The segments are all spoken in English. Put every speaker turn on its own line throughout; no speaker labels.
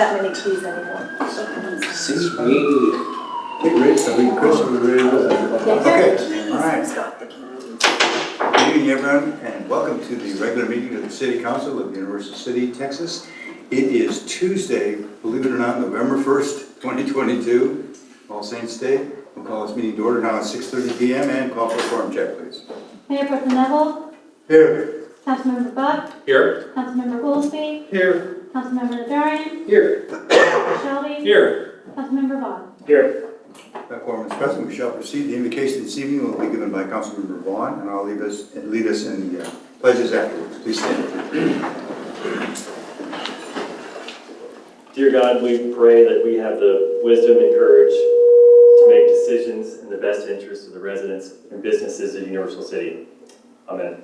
that many keys anymore.
Sweet.
Get ready, so we Chris will be ready with us. Okay, all right. Good evening, everyone, and welcome to the regular meeting of the City Council of Universal City, Texas. It is Tuesday, believe it or not, November 1st, 2022, All Saints Day. We'll call this meeting to order now at 6:30 p.m. and call for a quorum check, please.
Mayor Pro Tem Neville.
Here.
Councilmember Buck.
Here.
Councilmember Goolsby.
Here.
Councilmember Najarian.
Here.
Shelby.
Here.
Councilmember Vaughan.
Here.
That quorum is present. We shall proceed. The invocation this evening will be given by Councilmember Vaughan, and I'll lead us in the pledges afterwards. Please stand.
Dear God, we pray that we have the wisdom and courage to make decisions in the best interest of the residents and businesses of Universal City. Amen.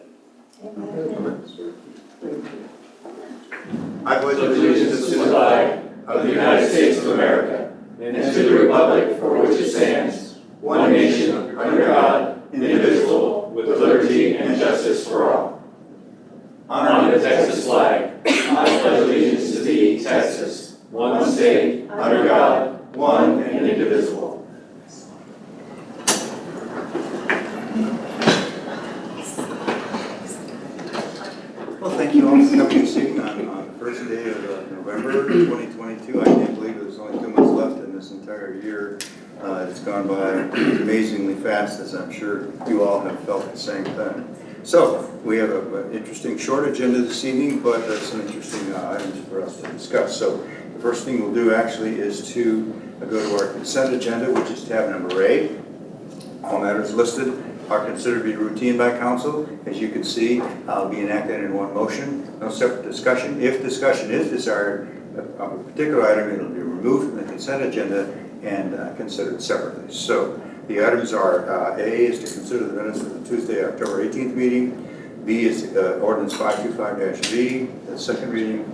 I pledge allegiance
to the flag of the United States of America and to the republic for which it stands, one nation, under God, indivisible, with liberty and justice for all. On the Texas flag, I pledge allegiance to thee, Texas, one state, under God, one and indivisible.
Well, thank you all for coming this evening on the first day of November 2022. I can't believe there's only 2 months left in this entire year. It's gone by amazingly fast, as I'm sure you all have felt the same thing. So, we have an interesting short agenda this evening, but some interesting items for us to discuss. So, the first thing we'll do actually is to go to our consent agenda, which is tab number 8. All matters listed are considered to be routine by council. As you can see, be enacted in one motion. No separate discussion. If discussion is desired of a particular item, it will be removed from the consent agenda and considered separately. So the items are A is to consider the minutes of the Tuesday, October 18th meeting. B is Ordinance 525-V, the second reading.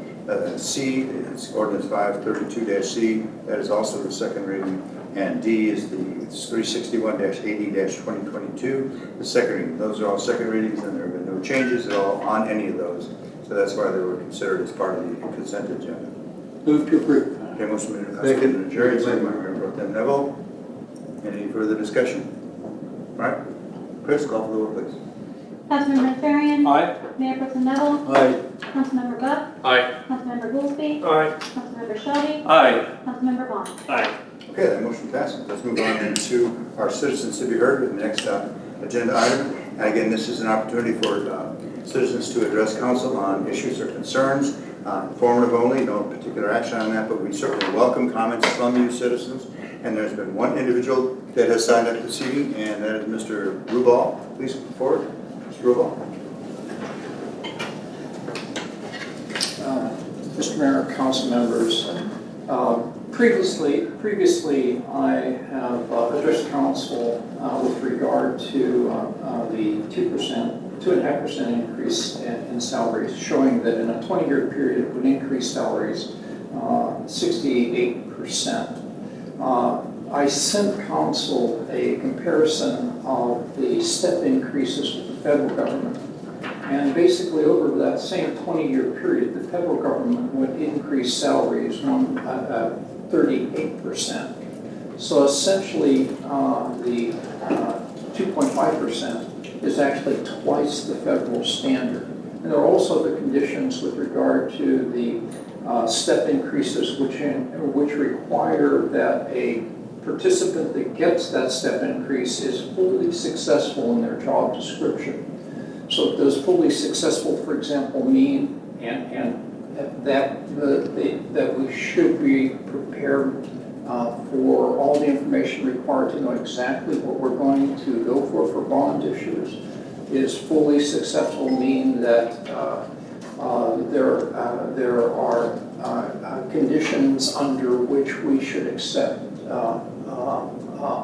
C is Ordinance 532-C, that is also the second reading. And D is the 361-80-2022, the second reading. Those are all second readings, and there have been no changes at all on any of those. So that's why they were considered as part of the consent agenda.
Move to approve.
Okay, motion made by Councilmember Najarian, second by Mayor Pro Tem Neville. Any further discussion? All right, Chris, call for the vote, please.
Councilmember Najarian.
Aye.
Mayor Pro Tem Neville.
Aye.
Councilmember Buck.
Aye.
Councilmember Goolsby.
Aye.
Councilmember Shelby.
Aye.
Councilmember Vaughan.
Aye.
Okay, that motion passes. Let's move on into our citizens to be heard with the next agenda item. And again, this is an opportunity for citizens to address council on issues or concerns. Informative only, no particular action on that, but we certainly welcome comments from you citizens. And there's been one individual that has signed up this evening, and that is Mr. Rubal. Please come forward. Mr. Rubal.
Mr. Mayor, council members, previously I have addressed council with regard to the 2.5% increase in salaries, showing that in a 20-year period it would increase salaries 68%. I sent council a comparison of the step increases with the federal government. And basically over that same 20-year period, the federal government would increase salaries 38%. So essentially the 2.5% is actually twice the federal standard. And there are also the conditions with regard to the step increases which require that a participant that gets that step increase is fully successful in their job description. So does fully successful, for example, mean that we should be prepared for all the information required to know exactly what we're going to go for bond issues? Is fully successful mean that there are conditions under which we should accept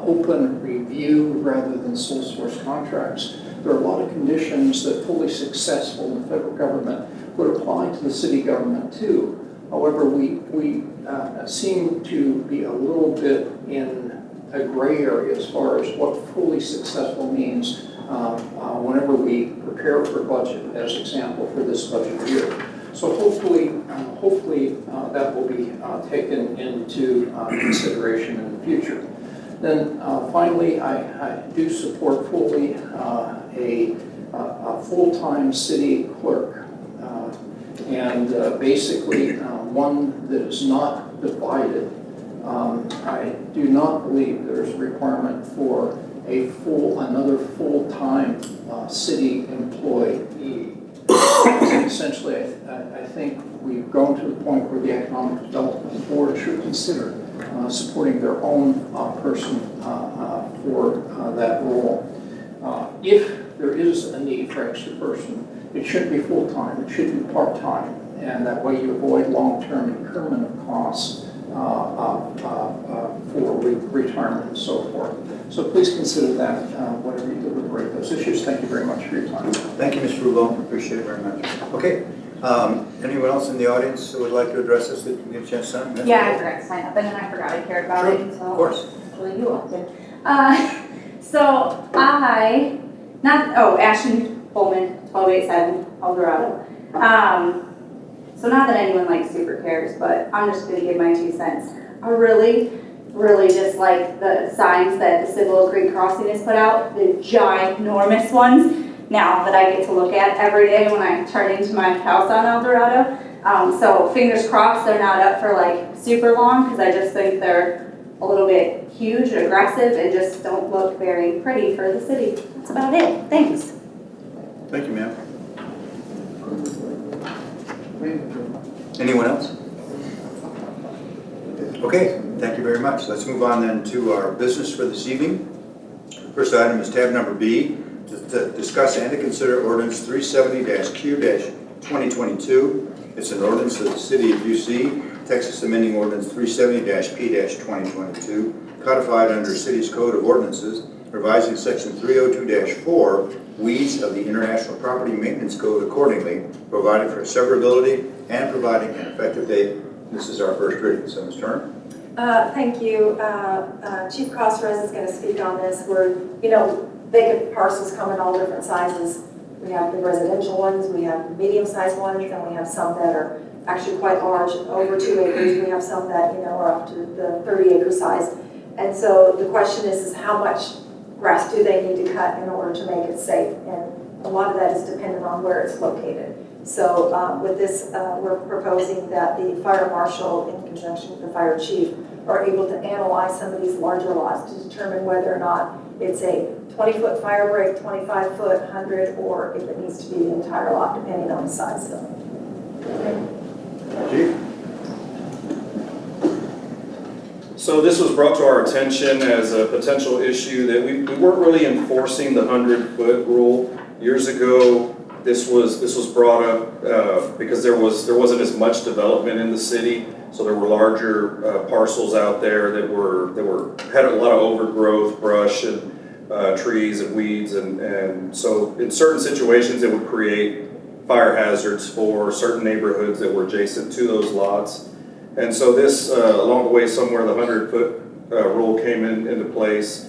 open review rather than sole source contracts? There are a lot of conditions that fully successful in the federal government would apply to the city government too. However, we seem to be a little bit in a gray area as far as what fully successful means whenever we prepare for budget, as example for this budget year. So hopefully that will be taken into consideration in the future. Then finally, I do support fully a full-time city clerk. And basically one that is not divided. I do not believe there's a requirement for another full-time city employee. Essentially, I think we've grown to the point where the Economic Development Board should consider supporting their own person for that role. If there is a need for extra person, it shouldn't be full-time, it should be part-time, and that way you avoid long-term incurment of costs for retirement and so forth. So please consider that whenever you deliberate those issues. Thank you very much for your time.
Thank you, Mr. Vaughan. Appreciate it very much. Okay. Anyone else in the audience who would like to address us that you get a chance to sign?
Yeah, I forgot to sign up, and then I forgot I cared about
Sure,
it. So
of course.
actually, you all did. Ashton Bowman, 1287 Eldorado. So not that anyone like super cares, but I'm just gonna give my 2 cents. I really just like the signs that the Cibolo Creek Crossing has put out, the ginormous ones, now that I get to look at every day when I turn into my house on Eldorado. So fingers crossed they're not up for like super long, because I just think they're a little bit huge, aggressive, and just don't look very pretty for the city. That's about it. Thanks.
Thank you, ma'am. Anyone else? Okay, thank you very much. Let's move on then to our business for this evening. First item is tab number B, to discuss and to consider ordinance 370-Q-2022. It's an ordinance of the City of UC, Texas amending ordinance 370-P-2022, codified under City's Code of Ordinances, revising section 302-4, weeds of the International Property Maintenance Code accordingly, providing for severability and providing an effective date. This is our first reading. So, Ms. Turner?
Thank you. Chief Crossrez is going to speak on this. Vacant parcels come in all different sizes. We have the residential ones, we have medium-sized ones, and we have some that are actually quite large, over 2 acres. We have some that, are up to the 30-acre size. And so the question is how much grass do they need to cut in order to make it safe? And a lot of that is dependent on where it's located. So with this, we're proposing that the fire marshal, in conjunction with the fire chief, are able to analyze some of these larger lots to determine whether or not it's a 20-foot fire break, 25-foot, 100, or if it needs to be the entire lot, depending on the size of it.
Chief?
So this was brought to our attention as a potential issue that we weren't really enforcing the 100-foot rule. Years ago, this was brought up because there wasn't as much development in the city, so there were larger parcels out there that had a lot of overgrowth, brush and trees and weeds, and so in certain situations it would create fire hazards for certain neighborhoods that were adjacent to those lots. And so this, along the way somewhere, the 100-foot rule came into place,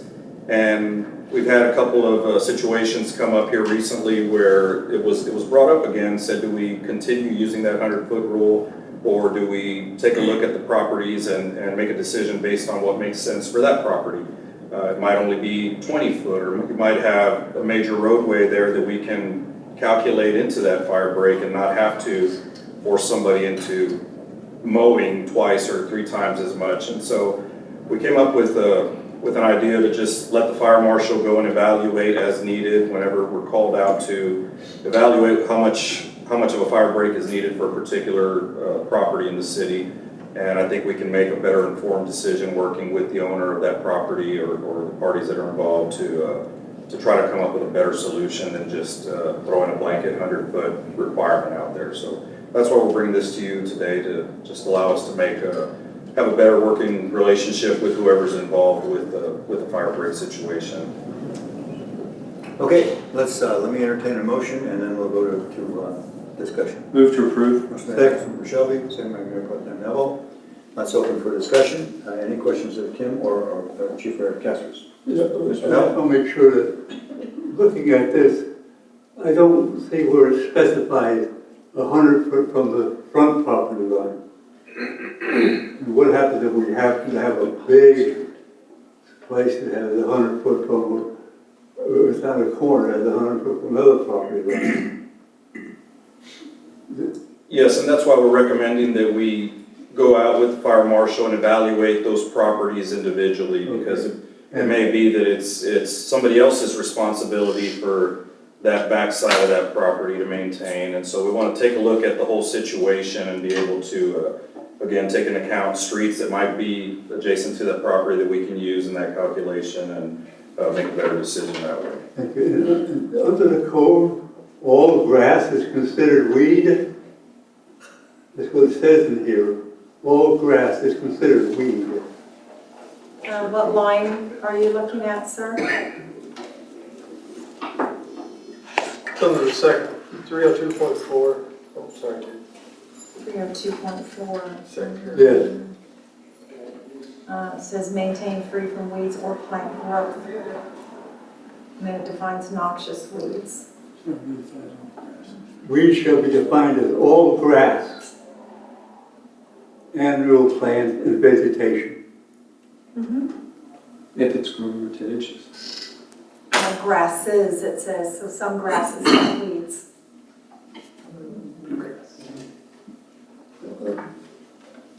and we've had a couple of situations come up here recently where it was brought up again, said do we continue using that 100-foot rule, or do we take a look at the properties and make a decision based on what makes sense for that property? It might only be 20-foot, or we might have a major roadway there that we can calculate into that fire break and not have to force somebody into mowing twice or 3 times as much. And so we came up with an idea to just let the fire marshal go and evaluate as needed whenever we're called out to evaluate how much of a fire break is needed for a particular property in the city. And I think we can make a better informed decision working with the owner of that property or the parties that are involved to try to come up with a better solution than just throwing a blanket 100-foot requirement out there. So that's why we're bringing this to you today, to just allow us to have a better working relationship with whoever's involved with the fire break situation.
Okay, let me entertain a motion, and then we'll go to discussion.
Move to approve.
Motion by Councilmember Shelby, second by Mayor Pro Tem Neville. Let's open for discussion. Any questions of Kim or Chief Castros?
I'll make sure that looking at this, I don't see where it's specified 100 foot from the front property line. And what happens if we happen to have a big place that has 100 foot from, without a corner, has 100 foot from another property line?
Yes, and that's why we're recommending that we go out with the fire marshal and evaluate those properties individually, because it may be that it's somebody else's responsibility for that backside of that property to maintain. And so we want to take a look at the whole situation and be able to, again, take into account streets that might be adjacent to that property that we can use in that calculation and make a better decision that way.
Thank you. And under the code, all grass is considered weed. That's what it says in here. All grass is considered weed.
What line are you looking at, sir?
Under the second, 302.4, oh, sorry.
302.4.
Second.
Yes.
Says maintain free from weeds or plant growth. And then it defines noxious weeds.
Weed shall be defined as all grass, annual plant and vegetation.
If it's grown 10 inches.
Grasses, it says, so some grasses and weeds.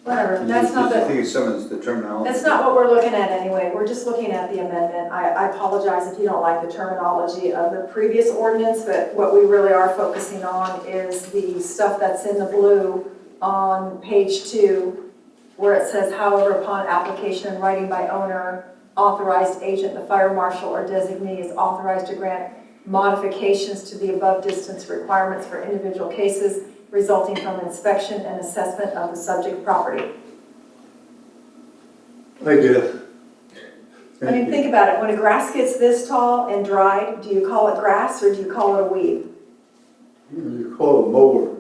Whatever, that's not
I
the,
think it's some of the terminology.
that's not what we're looking at anyway. We're just looking at the amendment. I apologize if you don't like the terminology of the previous ordinance, but what we really are focusing on is the stuff that's in the blue on page 2, where it says, however, upon application and writing by owner, authorized agent, the fire marshal or designee is authorized to grant modifications to the above distance requirements for individual cases resulting from inspection and assessment of the subject property.
I guess.
I mean, think about it. When a grass gets this tall and dried, do you call it grass or do you call it a weed?
You call it a mower.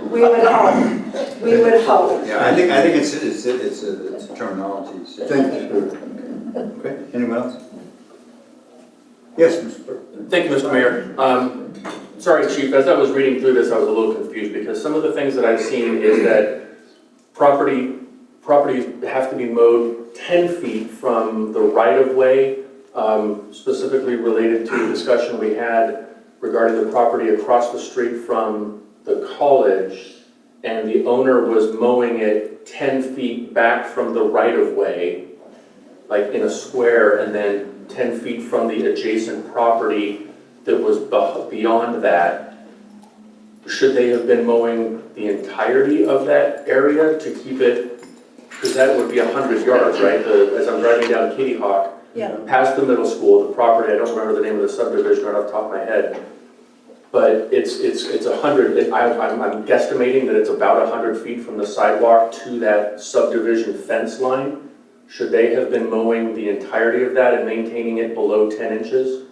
We would hope. We would hope.
Yeah, I think it's a terminology.
Thank you, sir.
Okay, anyone else? Yes, Mr. Clerk.
Thank you, Mr. Mayor. Sorry, Chief, as I was reading through this, I was a little confused because some of the things that I've seen is that properties have to be mowed 10 feet from the right-of-way, specifically related to the discussion we had regarding the property across the street from the college, and the owner was mowing it 10 feet back from the right-of-way, like in a square, and then 10 feet from the adjacent property that was beyond that. Should they have been mowing the entirety of that area to keep it, because that would be 100 yards, right? As I'm driving down Kitty Hawk, past the middle school, the property, I don't remember the name of the subdivision right off the top of my head, but it's 100, I'm guesstimating that it's about 100 feet from the sidewalk to that subdivision fence line. Should they have been mowing the entirety of that and maintaining it below 10 inches?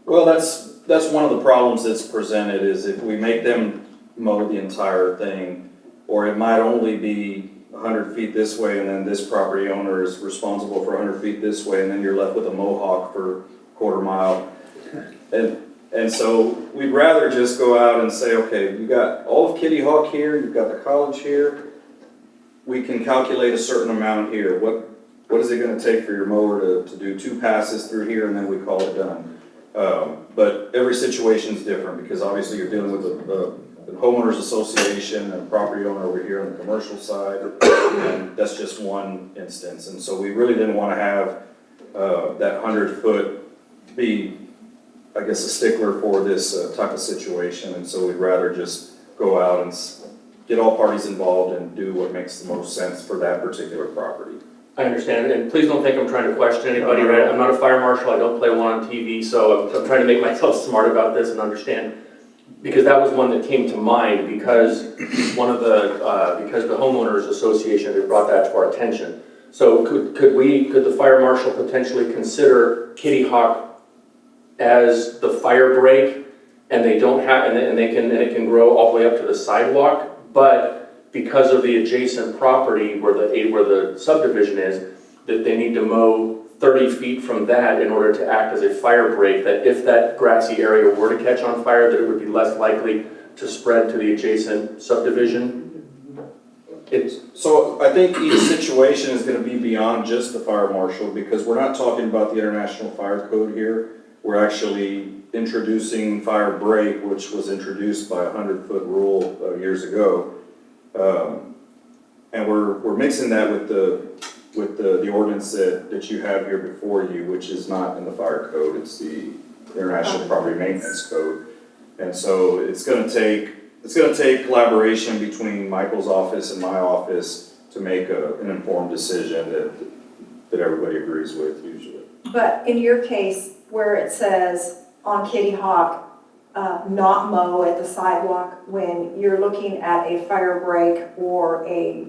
Well, that's one of the problems that's presented, is if we make them mow the entire thing, or it might only be 100 feet this way, and then this property owner is responsible for 100 feet this way, and then you're left with a mohawk for a quarter mile. And so we'd rather just go out and say, okay, you got all of Kitty Hawk here, you've got the college here, we can calculate a certain amount here. What is it going to take for your mower to do 2 passes through here, and then we call it done? But every situation is different, because obviously you're dealing with a homeowners association and a property owner over here on the commercial side, and that's just one instance. And so we really didn't want to have that 100-foot be, I guess, a stickler for this type of situation. And so we'd rather just go out and get all parties involved and do what makes the most sense for that particular property.
I understand, and please don't think I'm trying to question anybody, right? I'm not a fire marshal, I don't play one on TV, so I'm trying to make myself smart about this and understand, because that was one that came to mind because because the homeowners association had brought that to our attention. So could the fire marshal potentially consider Kitty Hawk as the fire break, and they don't have, and it can grow all the way up to the sidewalk, but because of the adjacent property where the subdivision is, that they need to mow 30 feet from that in order to act as a fire break, that if that grassy area were to catch on fire, that it would be less likely to spread to the adjacent subdivision?
So I think each situation is going to be beyond just the fire marshal, because we're not talking about the International Fire Code here. We're actually introducing fire break, which was introduced by a 100-foot rule years ago. And we're mixing that with the ordinance that you have here before you, which is not in the fire code, it's the International Property Maintenance Code. And so it's gonna take collaboration between Michael's office and my office to make an informed decision that everybody agrees with usually.
But in your case, where it says on Kitty Hawk, not mow at the sidewalk, when you're looking at a fire break or a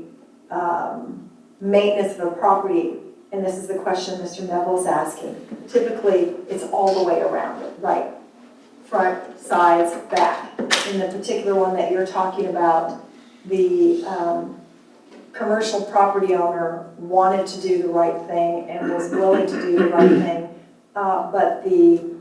maintenance of a property, and this is the question Mr. Neville's asking, typically it's all the way around it, right? Front, sides, back. In the particular one that you're talking about, the commercial property owner wanted to do the right thing and was willing to do the right thing, but the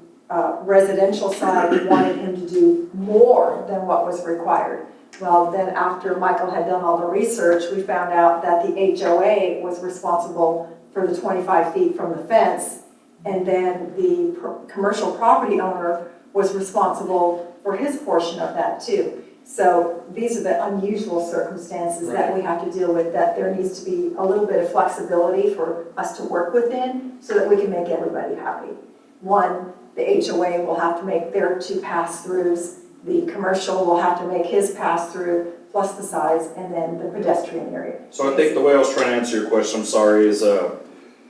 residential side wanted him to do more than what was required. Well, then after Michael had done all the research, we found out that the HOA was responsible for the 25 feet from the fence, and then the commercial property owner was responsible for his portion of that too. So these are the unusual circumstances that we have to deal with, that there needs to be a little bit of flexibility for us to work within so that we can make everybody happy. One, the HOA will have to make their 2 pass-throughs, the commercial will have to make his pass-through, plus the size, and then the pedestrian area.
So I think the way I was trying to answer your question, I'm sorry, is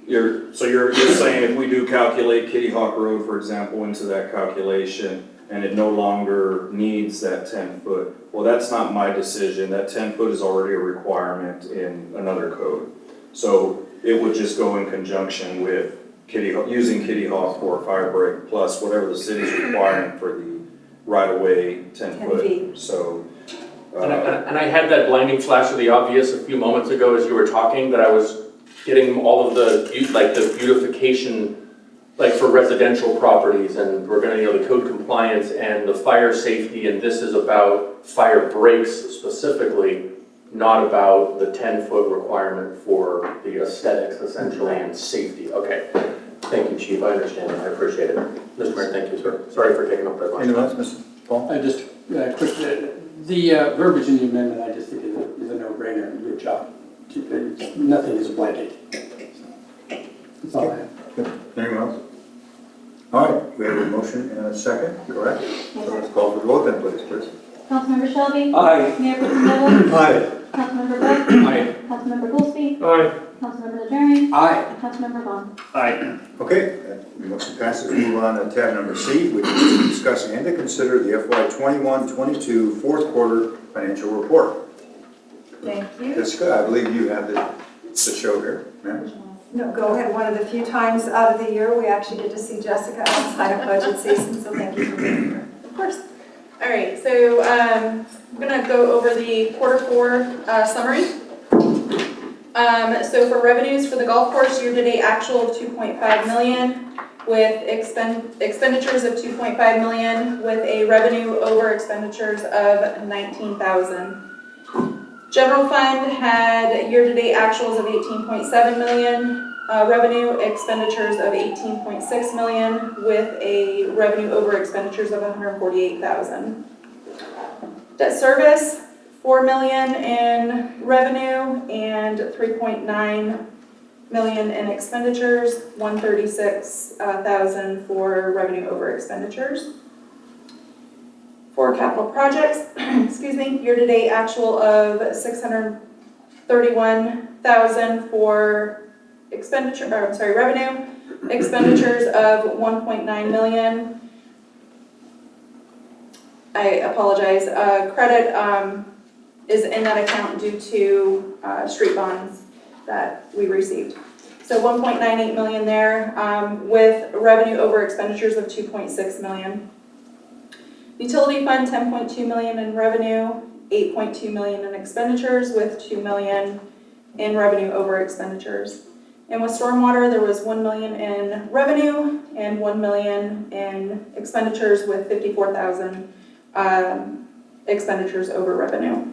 you're saying if we do calculate Kitty Hawk Road, for example, into that calculation, and it no longer needs that 10-foot, well, that's not my decision. That 10-foot is already a requirement in another code. So it would just go in conjunction with using Kitty Hawk for fire break plus whatever the city's requiring for the right-of-way 10-foot. So.
And I had that blinding flash of the obvious a few moments ago as you were talking, that I was getting all of the beautification, like for residential properties, and we're gonna, the code compliance and the fire safety, and this is about fire breaks specifically, not about the 10-foot requirement for the aesthetics essentially and safety. Okay, thank you, Chief, I understand it, I appreciate it. Mr. Mayor, thank you, sir. Sorry for taking up that much.
Anyone else, Mr. Paul?
Just quick, the verbiage in the amendment, I just think is a no-brainer, and good job. Nothing is a blanket. That's all I have.
Anyone else? All right, we have a motion and a second, correct? So let's call for the vote then, please.
Councilmember Shelby.
Aye.
Mayor Pro Tem Neville.
Aye.
Councilmember Buck.
Aye.
Councilmember Goolsby.
Aye.
Councilmember Najarian.
Aye.
Councilmember Vaughan.
Aye.
Okay, that motion passes. We move on to tab number C, which is to discuss and to consider the FY 21-22 fourth quarter financial report.
Thank you.
Jessica, I believe you have the show here, ma'am.
No, go ahead. One of the few times out of the year we actually get to see Jessica outside of budget season, so thank you for being here.
Of course. All right, so I'm gonna go over the Q4 summary. So for revenues for the golf course, year-to-date actual of 2.5 million, with expenditures of 2.5 million, with a revenue over expenditures of 19,000. General fund had year-to-date actuals of 18.7 million, revenue expenditures of 18.6 million, with a revenue over expenditures of 148,000. Debt service, 4 million in revenue and 3.9 million in expenditures, 136,000 for revenue over expenditures. For capital projects, excuse me, year-to-date actual of 631,000 for revenue, expenditures of 1.9 million. I apologize, credit is in that account due to street bonds that we received. So 1.98 million there, with revenue over expenditures of 2.6 million. Utility fund, 10.2 million in revenue, 8.2 million in expenditures, with 2 million in revenue over expenditures. And with stormwater, there was 1 million in revenue and 1 million in expenditures with 54,000 expenditures over revenue.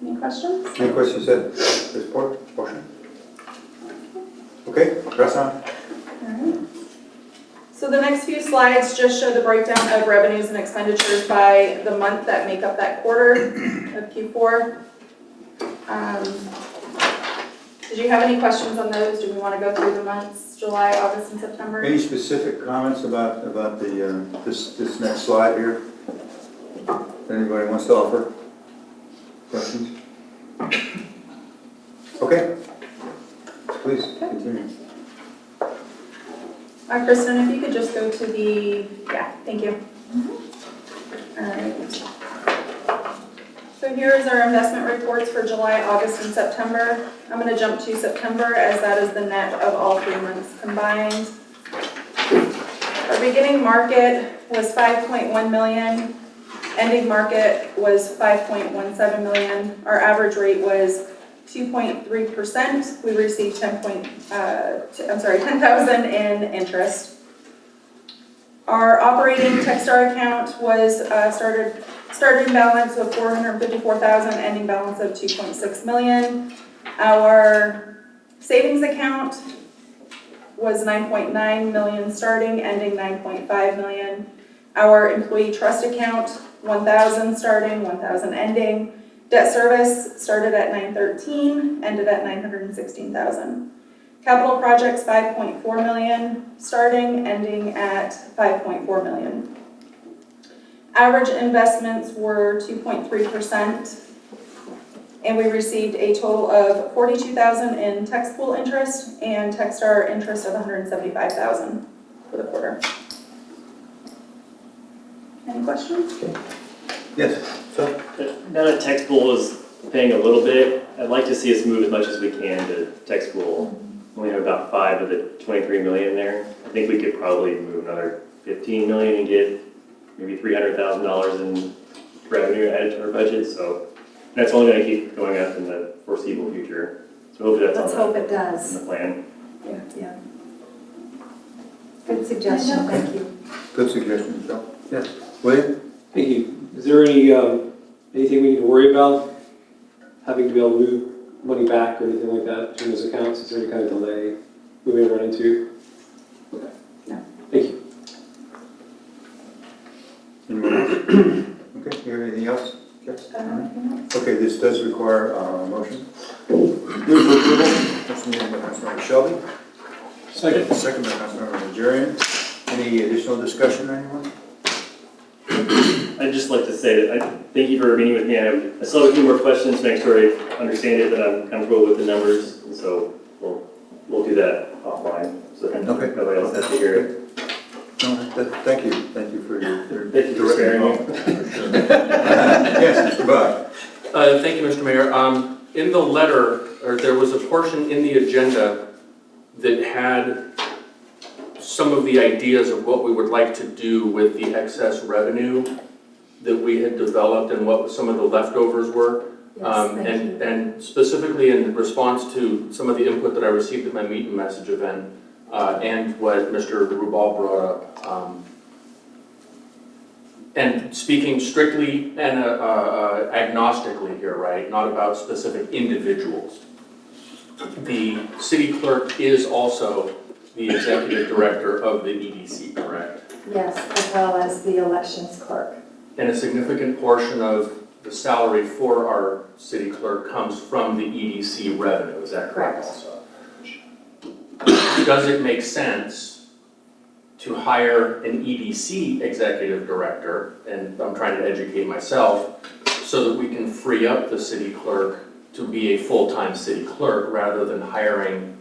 Any questions?
Any questions at this portion? Okay, press on.
Alright. So the next few slides just show the breakdown of revenues and expenditures by the month that make up that quarter of Q4. Did you have any questions on those? Do we want to go through the months, July, August, and September?
Any specific comments about the, this next slide here? Anybody wants to offer questions? Okay. Please, continue.
Kristen, if you could just go to the, yeah, thank you. All right. So here is our investment reports for July, August, and September. I'm going to jump to September as that is the net of all 3 months combined. Our beginning market was 5.1 million. Ending market was 5.17 million. Our average rate was 2.3%. We received 10,000 in interest. Our operating Techstar account was starting balance of 454,000, ending balance of 2.6 million. Our savings account was 9.9 million starting, ending 9.5 million. Our employee trust account, 1,000 starting, 1,000 ending. Debt service started at 913, ended at 916,000. Capital projects, 5.4 million starting, ending at 5.4 million. Average investments were 2.3%, and we received a total of 42,000 in tax pool interest and Techstar interest of 175,000 for the quarter. Any questions?
Yes, so?
Now that tax pool is paying a little bit, I'd like to see us move as much as we can to tax pool. We only have about 5 of the 23 million there. I think we could probably move another 15 million and get maybe $300,000 in revenue added to our budget. So that's only going to keep going up in the foreseeable future. So hopefully that's
Let's
on
hope it does.
the plan.
Yeah. Good suggestion, thank you.
Good suggestion, Michelle. Yes. William?
Thank you. Is there any, anything we need to worry about? Having to be able to move money back or anything like that between those accounts? Is there any kind of delay we may run into? Okay.
No.
Thank you.
Anyone else? Okay, you have anything else? Yes. Okay, this does require a motion. Move for approval. Motion made by Councilmember Shelby.
Second.
Second by Councilmember Najarian. Any additional discussion, anyone?
I'd just like to say that I thank you for meeting with me. I still have a few more questions to make sure I understand it, that I'm comfortable with the numbers. And so we'll do that offline. So
Okay.
nobody else has to hear it.
No, thank you. Thank you for your
Thank you for sparing me.
Yes, Mr. Buck.
Thank you, Mr. Mayor. In the letter, there was a portion in the agenda that had some of the ideas of what we would like to do with the excess revenue that we had developed and what some of the leftovers were.
Yes, thank you.
And specifically in response to some of the input that I received at my meet and message event and what Mr. Rubal brought up. And speaking strictly and agnostically here, right? Not about specific individuals. The city clerk is also the executive director of the EDC, correct?
Yes, as well as the elections clerk.
And a significant portion of the salary for our city clerk comes from the EDC revenue, is that correct also? Does it make sense to hire an EDC executive director, and I'm trying to educate myself, so that we can free up the city clerk to be a full-time city clerk rather than hiring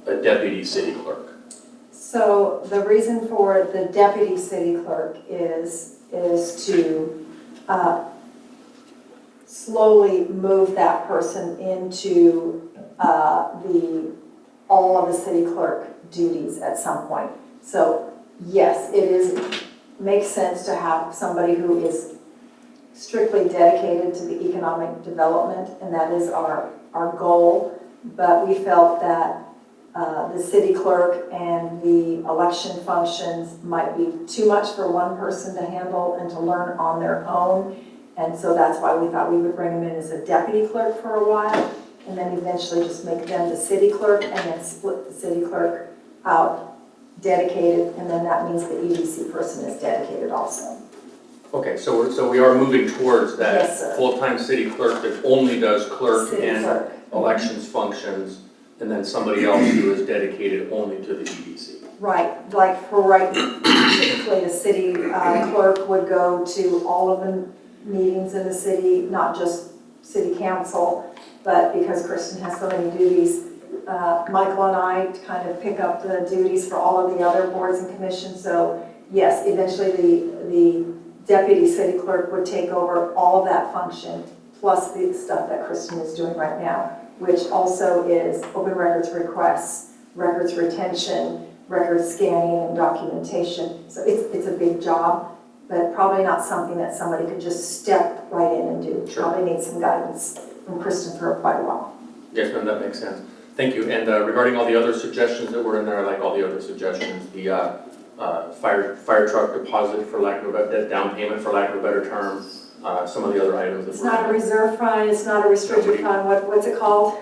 a deputy city clerk?
So the reason for the deputy city clerk is to slowly move that person into all of the city clerk duties at some point. So yes, makes sense to have somebody who is strictly dedicated to the economic development, and that is our goal. but we felt that the city clerk and the election functions might be too much for one person to handle and to learn on their own. And so that's why we thought we would bring them in as a deputy clerk for a while, and then eventually just make them the city clerk, and then split the city clerk out, dedicated, and then that means the EDC person is dedicated also.
Okay, so we are moving towards that
Yes, sir.
full-time city clerk that only does clerk
City
and
clerk.
elections functions, and then somebody else who is dedicated only to the EDC.
Right, like for right, typically the city clerk would go to all of the meetings in the city, not just city council, but because Kristen has so many duties, Michael and I kind of pick up the duties for all of the other boards and commissions. So yes, eventually the deputy city clerk would take over all of that function, plus the stuff that Kristen is doing right now, which also is open records requests, records retention, record scanning and documentation. So it's a big job, but probably not something that somebody could just step right in and do.
Sure.
Probably need some guidance from Kristen for quite a while.
Yes, ma'am, that makes sense. Thank you. And regarding all the other suggestions that were in there, I like all the other suggestions. The fire truck deposit, for lack of a better, down payment, for lack of a better term. Some of the other items that
It's
were
not a
in there.
reserve fund, it's not a restricted fund, what's it called?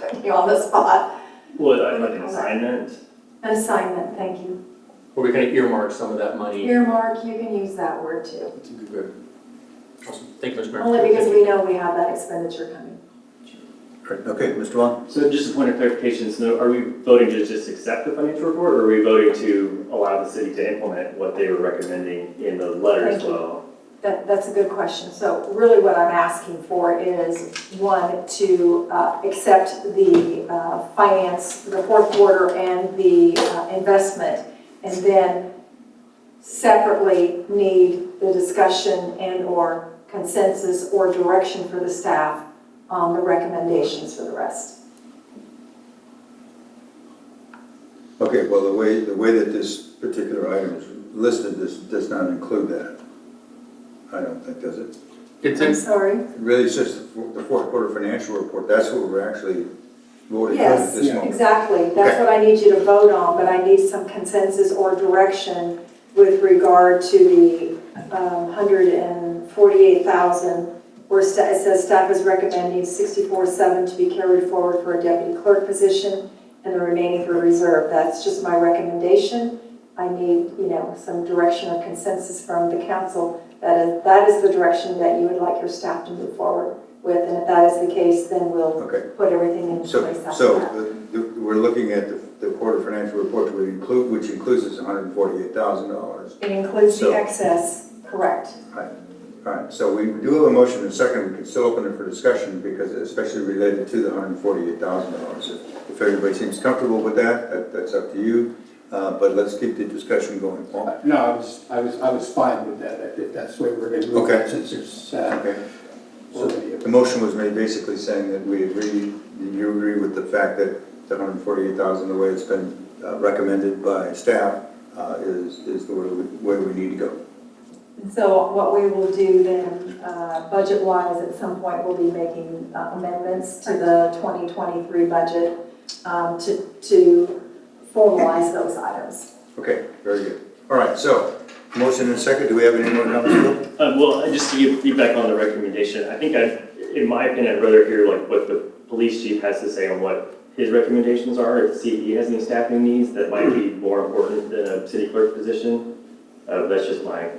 Putting you on the spot.
Well, like an assignment.
An assignment, thank you.
Where we can earmark some of that money.
Earmark, you can use that word too.
That's good. Awesome. Thank you, Mr. Mayor.
Only because we know we have that expenditure coming.
Okay, Mr. Vaughan?
So just a point of clarification, so are we voting to just accept the financial report, or are we voting to allow the city to implement what they were recommending in the letter as
Thank you.
well?
That's a good question. So really what I'm asking for is, one, to accept the finance, the fourth quarter and the investment, and then separately need the discussion and or consensus or direction for the staff on the recommendations for the rest.
Okay, well, the way that this particular item is listed, this does not include that. I don't think, does it?
It's
I'm
in,
It
sorry.
really is just the fourth quarter financial report. That's what we're actually voting on
Yes,
at this moment.
exactly. That's what I need you to vote on, but I need some consensus or direction with regard to the 148,000, where it says staff is recommending 64,700 to be carried forward for a deputy clerk position and the remaining for reserve. That's just my recommendation. I need, some direction or consensus from the council that is the direction that you would like your staff to move forward with. And if that is the case, then we'll put everything into place after that.
We're looking at the quarter financial report, which includes this $148,000.
It includes the excess, correct.
All right, so we do have a motion and a second. We can still open it for discussion because especially related to the $148,000. If everybody seems comfortable with that, that's up to you. But let's keep the discussion going. Paul?
No, I was fine with that, if that's the way we're going to move it, since there's,
Okay. So the motion was made basically saying that you agree with the fact that the $148,000, the way it's been recommended by staff, is the way we need to go.
And so what we will do then, budget-wise, at some point, we'll be making amendments to the 2023 budget to formalize those items.
Okay, very good. All right, so motion and second. Do we have any more comments, Bill?
Well, just to give feedback on the recommendation, I think in my opinion, I'd rather hear like what the police chief has to say on what his recommendations are, to see if he has any staffing needs that might be more important than a city clerk position. That's just my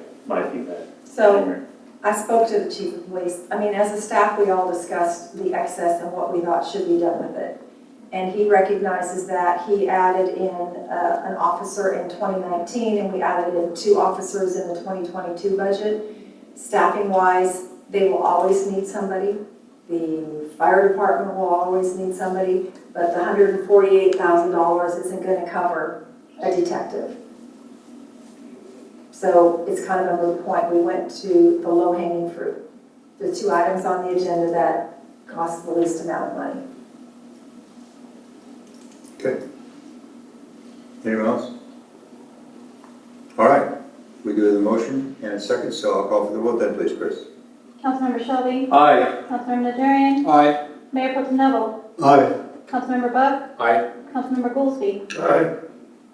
feedback.
So I spoke to the chief of police. I mean, as a staff, we all discussed the excess and what we thought should be done with it. And he recognizes that he added in an officer in 2019, and we added in 2 officers in the 2022 budget. Staffing-wise, they will always need somebody. The fire department will always need somebody, but the $148,000 isn't going to cover a detective. So it's kind of a moot point. We went to the low-hanging fruit, the 2 items on the agenda that cost the least amount of money.
Okay. Anyone else? All right. We do have a motion and a second, so I'll call for the vote then, please, Chris.
Councilmember Shelby.
Aye.
Councilmember Najarian.
aye,
Mayor Pro Tem Neville.
Aye.
Councilmember Bug,
Aye.
Councilmember Goolsby,
Aye.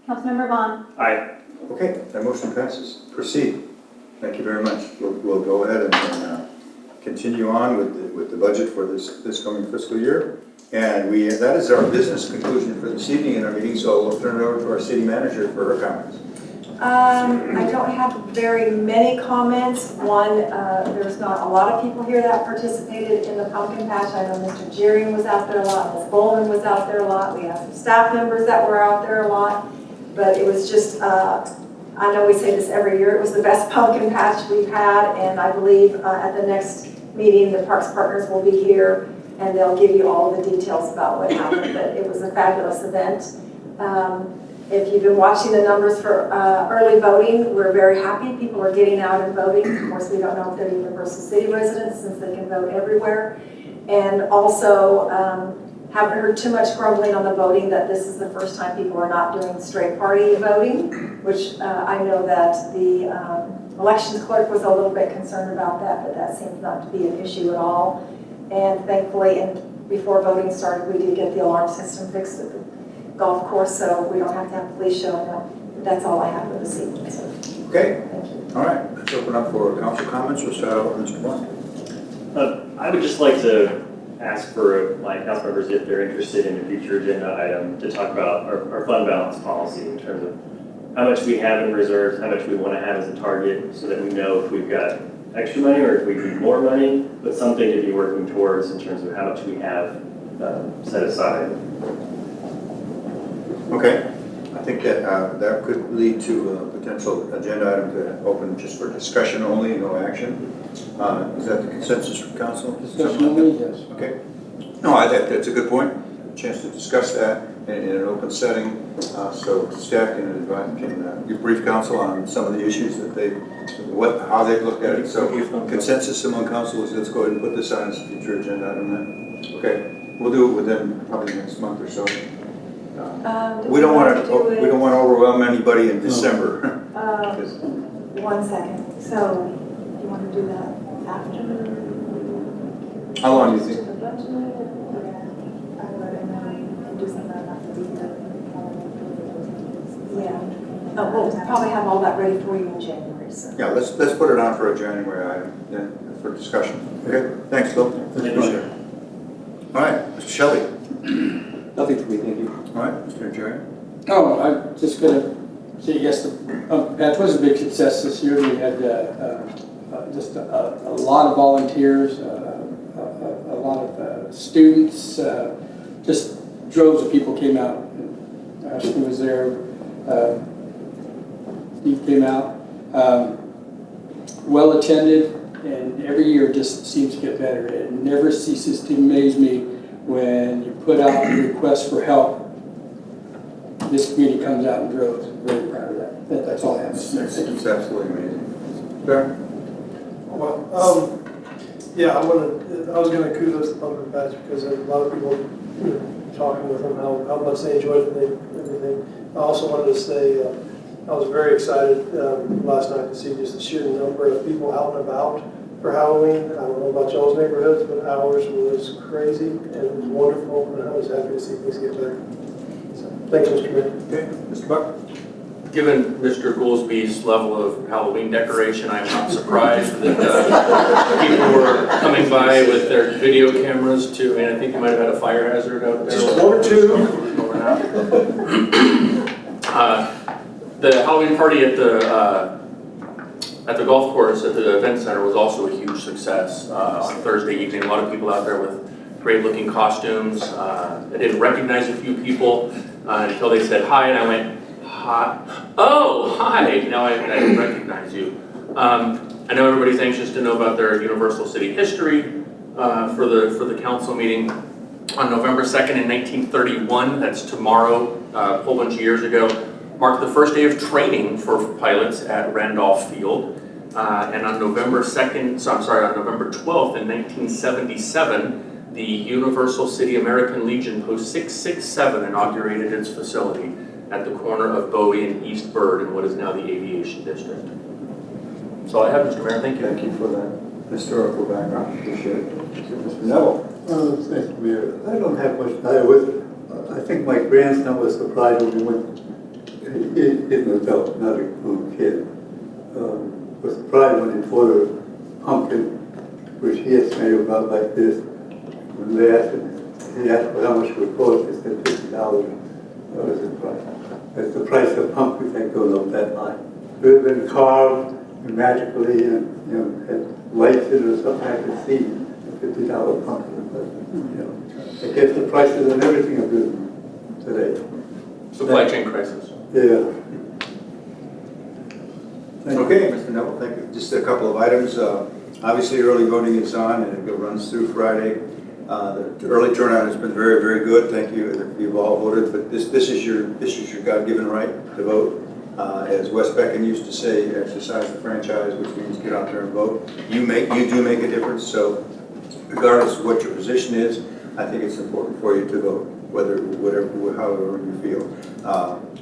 Councilmember Vaughan.
Aye.
Okay, that motion passes. Proceed. Thank you very much. We'll go ahead and continue on with the budget for this coming fiscal year. And that is our business conclusion for this evening in our meeting, so we'll turn it over to our city manager for her comments.
I don't have very many comments. One, there's not a lot of people here that participated in the pumpkin patch. I know Mr. Najarian was out there a lot, Ms. Bowman was out there a lot. We have some staff members that were out there a lot. But it was just, I know we say this every year, it was the best pumpkin patch we've had. And I believe at the next meeting, the Parks Partners will be here and they'll give you all the details about what happened. But it was a fabulous event. If you've been watching the numbers for early voting, we're very happy. People are getting out and voting. Of course, we don't know if they're Universal City residents since they can vote everywhere. And also, haven't heard too much grumbling on the voting that this is the first time people are not doing straight party voting, which I know that the elections clerk was a little bit concerned about that, but that seems not to be an issue at all. And thankfully, and before voting started, we did get the alarm system fixed at the golf course, so we don't have to have police showing up. That's all I have for this evening. So,
Okay.
thank you.
All right. Let's open up for council comments. We'll start out with Mr. Vaughan.
I would just like to ask for my council members if they're interested in a future agenda item to talk about our fund balance policy in terms of how much we have in reserves, how much we want to have as a target, so that we know if we've got extra money or if we need more money, but something to be working towards in terms of how much we have set aside.
Okay. I think that that could lead to a potential agenda item to open just for discussion only, no action. Is that the consensus from council?
Discussion only, yes.
Okay. No, I think that's a good point. A chance to discuss that in an open setting, so staff can give brief council on some of the issues that how they've looked at it. So consensus among council is let's go ahead and put this on as a future agenda item then. Okay. We'll do it within probably next month or so. We don't want to overwhelm anybody in December.
1 second. So, you want to do that after?
How long do you think?
The budget, I would, and then do something after the yeah. We'll probably have all that ready for you in January. So.
Yeah, let's put it on for a January item then for discussion. Okay. Thanks, Bill. Appreciate it. All right, Mr. Shelby.
Nothing for me, thank you.
All right, Mr. Najarian.
Oh, I'm just going to say, yes, the patch was a big success this year. We had just a lot of volunteers, a lot of students, just droves of people came out. Ashton was there, Steve came out. Well attended, and every year it just seems to get better. It never ceases to amaze me when you put out requests for help. This community comes out in droves. I'm really proud of that. That's all I have to say.
It's absolutely amazing. Fair?
Well, yeah, I was going to kudos the pumpkin patch because a lot of people talking with them how much they enjoyed it and everything. I also wanted to say I was very excited last night to see just the sheer number of people out and about for Halloween. I don't know about y'all's neighborhoods, but ours was crazy and it was wonderful, and I was happy to see things get better. So, thanks, Mr. Mayor.
Okay, Mr. Buck.
Given Mr. Goolsby's level of Halloween decoration, I'm not surprised that people were coming by with their video cameras to, and I think you might have had a fire hazard out there.
Just one or two.
The Halloween party at the golf course at the event center was also a huge success on Thursday evening. A lot of people out there with great looking costumes. I didn't recognize a few people until they said hi, and I went, hi. Oh, hi, now I recognize you. I know everybody's anxious to know about their Universal City history for the council meeting. On November 2nd in 1931, that's tomorrow, a whole bunch of years ago, marked the first day of training for pilots at Randolph Field. And on November 12th in 1977, the Universal City American Legion Post 667 inaugurated its facility at the corner of Bowie and East Bird in what is now the Aviation District. That's all I have, Mr. Mayor. Thank you.
Thank you for that historical background. Appreciate it. Mr. Neville.
Thank you, Mayor. I don't have much, I think my grandson was surprised when he went, he's an adult, not a little kid. Was surprised when he bought a pumpkin, which he estimated about like this. When they asked him, he asked how much it would cost, he said $50. That was the price. That's the price of pumpkins that goes up that high. They've been carved magically and, you know, had lights in it or something I could see. A $50 pumpkin, but, you know, I guess the prices and everything are good today.
Supply chain crisis.
Yeah.
Okay, Mr. Neville, thank you. Just a couple of items. Obviously, early voting is on and it runs through Friday. The early turnout has been very, very good. Thank you if you've all voted. But this is your God-given right to vote. As Wes Becken used to say, exercise the franchise, which means get out there and vote. You do make a difference. So regardless of what your position is, I think it's important for you to vote, however you feel.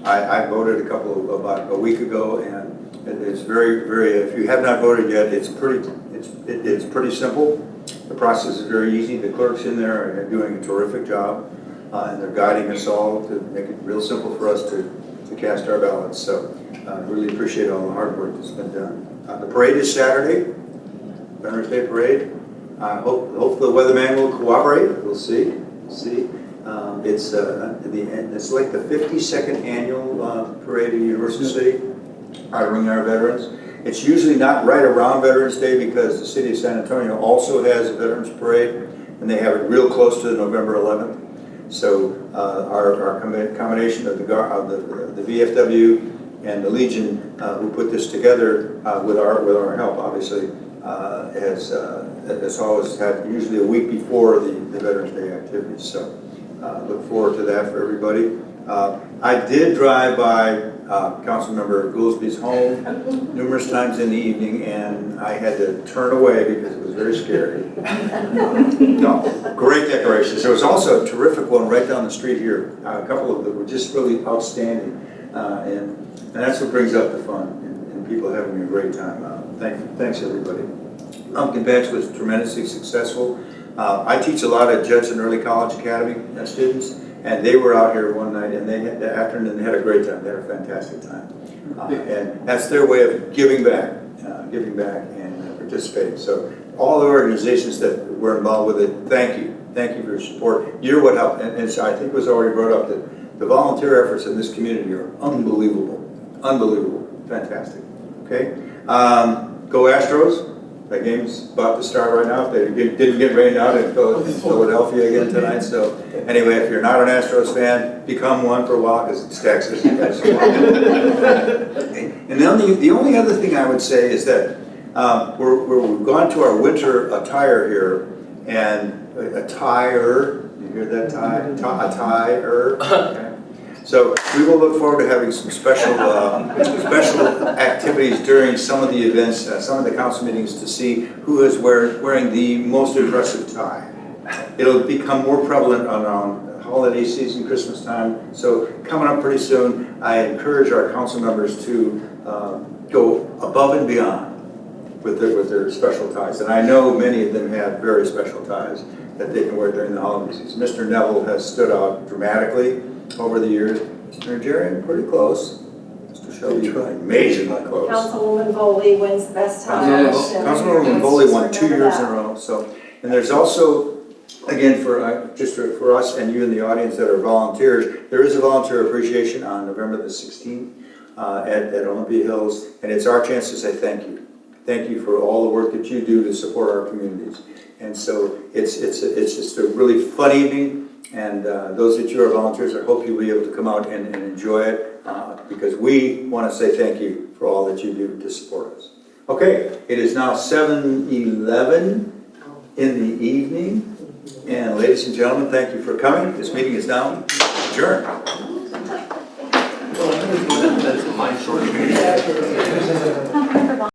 I voted about a week ago, and it's very, very. If you have not voted yet, it's pretty simple. The process is very easy. The clerks in there are doing a terrific job, and they're guiding us all to make it real simple for us to cast our ballots. So I really appreciate all the hard work that's been done. The parade is Saturday, Veterans Day Parade. I hope the weatherman will cooperate. We'll see. It's like the 52nd annual parade at Universal City, honoring our veterans. It's usually not right around Veterans Day because the city of San Antonio also has a Veterans Parade, and they have it real close to November 11th. So our combination of the VFW and the Legion, who put this together with our help, obviously, has always had usually a week before the Veterans Day activities. So look forward to that for everybody. I did drive by Councilmember Goolsby's home numerous times in the evening, and I had to turn away because it was very scary. No, great decorations. There was also a terrific one right down the street here. A couple of them were just really outstanding, and that's what brings up the fun and people having a great time. Thanks everybody. Pumpkin Patch was tremendously successful. I teach a lot of Judson Early College Academy students. And they were out here one night, and they had the afternoon. They had a great time. They had a fantastic time, and that's their way of giving back and participating. So, all the organizations that were involved with it, thank you for your support. You're what helped, and so I think it was already brought up that the volunteer efforts in this community are unbelievable, fantastic. Okay, go Astros. That game's about to start right now. If they didn't get rained out in Philadelphia again tonight. So anyway, if you're not an Astros fan, become one for a while because it's Texas. And the only other thing I would say is that we've gone to our winter attire here, and attire. You hear that? Attire. Okay. So we will look forward to having some special activities during some of the events, some of the council meetings, to see who is wearing the most impressive tie. It'll become more prevalent on holiday season, Christmas time. So coming up pretty soon, I encourage our council members to go above and beyond with their special ties. And I know many of them have very special ties that they can wear during the holiday season. Mr. Neville has stood out dramatically over the years. Mr. Najarian, pretty close. Mr. Shelby, amazingly close.
Councilwoman Foley wins the best time.
Yes, Councilwoman Foley won 2 years in a row. So, and there's also, again, for us and you in the audience that are volunteers, there is a volunteer appreciation on November the 16th at Olympia Hills, and it's our chance to say thank you. Thank you for all the work that you do to support our communities. And so it's just a really fun evening. And those that you are volunteers, I hope you'll be able to come out and enjoy it because we want to say thank you for all that you do to support us. Okay, it is now 7:11 in the evening. And ladies and gentlemen, thank you for coming. This meeting is now adjourned.
That's my short.